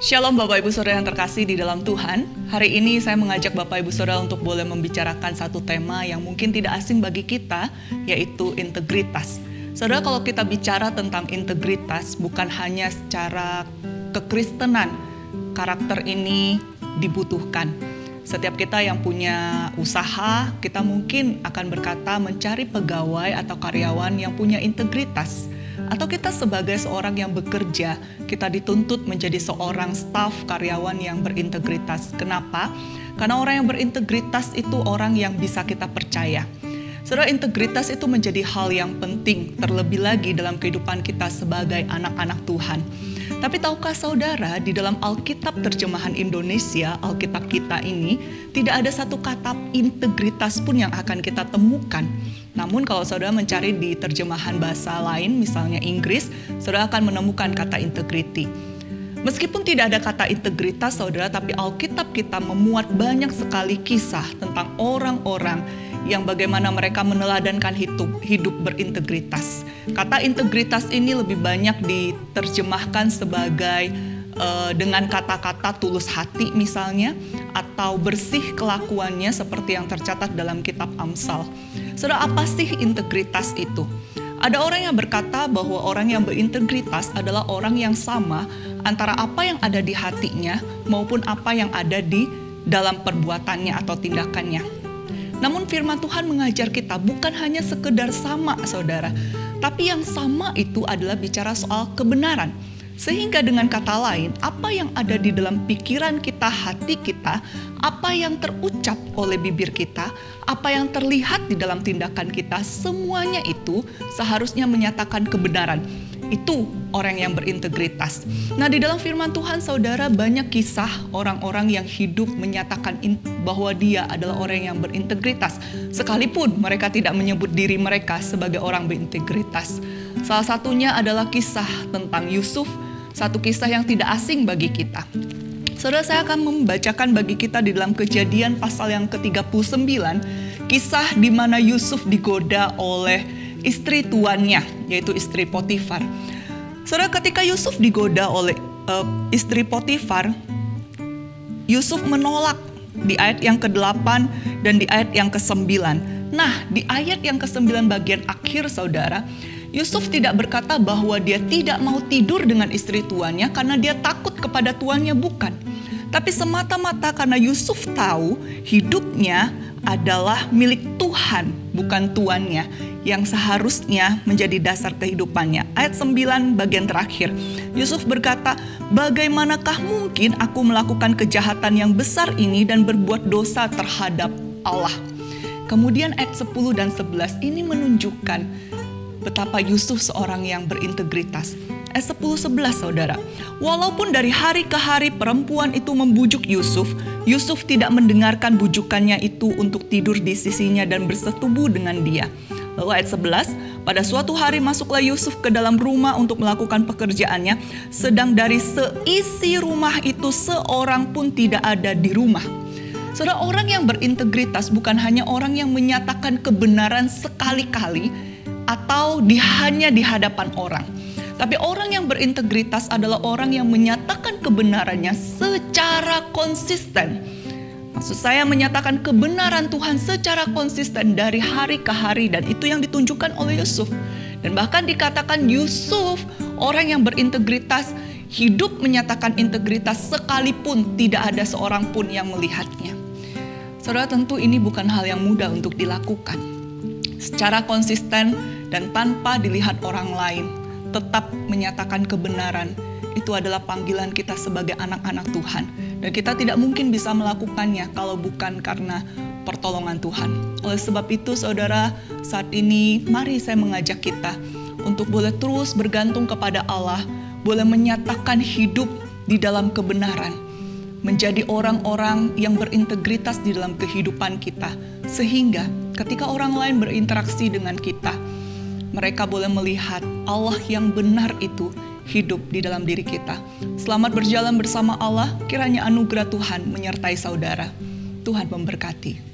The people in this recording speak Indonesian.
Shalom Bapak Ibu Saudara yang terkasih di dalam Tuhan. Hari ini saya mengajak Bapak Ibu Saudara untuk boleh membicarakan satu tema yang mungkin tidak asing bagi kita, yaitu integritas. Saudara, kalau kita bicara tentang integritas, bukan hanya secara kekristenan, karakter ini dibutuhkan. Setiap kita yang punya usaha, kita mungkin akan berkata mencari pegawai atau karyawan yang punya integritas. Atau kita sebagai seorang yang bekerja, kita dituntut menjadi seorang staf karyawan yang berintegritas. Kenapa? Karena orang yang berintegritas itu orang yang bisa kita percaya. Saudara, integritas itu menjadi hal yang penting, terlebih lagi dalam kehidupan kita sebagai anak-anak Tuhan. Tapi tahukah saudara, di dalam Alkitab terjemahan Indonesia, Alkitab kita ini, tidak ada satu kata integritas pun yang akan kita temukan. Namun kalau saudara mencari di terjemahan bahasa lain, misalnya Inggris, saudara akan menemukan kata integrity. Meskipun tidak ada kata integritas saudara, tapi Alkitab kita memuat banyak sekali kisah tentang orang-orang yang bagaimana mereka meneladankan hidup berintegritas. Kata integritas ini lebih banyak diterjemahkan sebagai dengan kata-kata tulus hati misalnya, atau bersih kelakuannya seperti yang tercatat dalam kitab Amsal. Saudara, apa sih integritas itu? Ada orang yang berkata bahwa orang yang berintegritas adalah orang yang sama antara apa yang ada di hatinya maupun apa yang ada di dalam perbuatannya atau tindakannya. Namun firman Tuhan mengajar kita bukan hanya sekedar sama saudara, tapi yang sama itu adalah bicara soal kebenaran. Sehingga dengan kata lain, apa yang ada di dalam pikiran kita, hati kita, apa yang terucap oleh bibir kita, apa yang terlihat di dalam tindakan kita, semuanya itu seharusnya menyatakan kebenaran. Itu orang yang berintegritas. Nah, di dalam firman Tuhan saudara, banyak kisah orang-orang yang hidup menyatakan bahwa dia adalah orang yang berintegritas, sekalipun mereka tidak menyebut diri mereka sebagai orang berintegritas. Salah satunya adalah kisah tentang Yusuf, satu kisah yang tidak asing bagi kita. Saudara, saya akan membacakan bagi kita di dalam Kejadian pasal yang ke-39, kisah di mana Yusuf digoda oleh istri tuannya, yaitu istri Potifar. Saudara, ketika Yusuf digoda oleh istri Potifar, Yusuf menolak di ayat yang ke-8 dan di ayat yang ke-9. Nah, di ayat yang ke-9 bagian akhir saudara, Yusuf tidak berkata bahwa dia tidak mau tidur dengan istri tuannya karena dia takut kepada tuannya, bukan. Tapi semata-mata karena Yusuf tahu hidupnya adalah milik Tuhan, bukan tuannya, yang seharusnya menjadi dasar kehidupannya. Ayat 9 bagian terakhir, Yusuf berkata, bagaimanakah mungkin aku melakukan kejahatan yang besar ini dan berbuat dosa terhadap Allah. Kemudian ayat 10 dan 11 ini menunjukkan betapa Yusuf seorang yang berintegritas. Ayat 10-11 saudara, walaupun dari hari ke hari perempuan itu membujuk Yusuf, Yusuf tidak mendengarkan bujukannya itu untuk tidur di sisinya dan bersetubuh dengan dia. Lalu ayat 11, pada suatu hari masuklah Yusuf ke dalam rumah untuk melakukan pekerjaannya, sedang dari seisi rumah itu seorang pun tidak ada di rumah. Saudara, orang yang berintegritas bukan hanya orang yang menyatakan kebenaran sekali-kali atau hanya di hadapan orang. Tapi orang yang berintegritas adalah orang yang menyatakan kebenarannya secara konsisten. Maksud saya menyatakan kebenaran Tuhan secara konsisten dari hari ke hari, dan itu yang ditunjukkan oleh Yusuf. Dan bahkan dikatakan Yusuf orang yang berintegritas, hidup menyatakan integritas sekalipun tidak ada seorang pun yang melihatnya. Saudara, tentu ini bukan hal yang mudah untuk dilakukan. Secara konsisten dan tanpa dilihat orang lain, tetap menyatakan kebenaran, itu adalah panggilan kita sebagai anak-anak Tuhan. Dan kita tidak mungkin bisa melakukannya kalau bukan karena pertolongan Tuhan. Oleh sebab itu saudara, saat ini mari saya mengajak kita untuk boleh terus bergantung kepada Allah, boleh menyatakan hidup di dalam kebenaran, menjadi orang-orang yang berintegritas di dalam kehidupan kita, sehingga ketika orang lain berinteraksi dengan kita, mereka boleh melihat Allah yang benar itu hidup di dalam diri kita. Selamat berjalan bersama Allah, kiranya anugerah Tuhan menyertai saudara. Tuhan memberkati.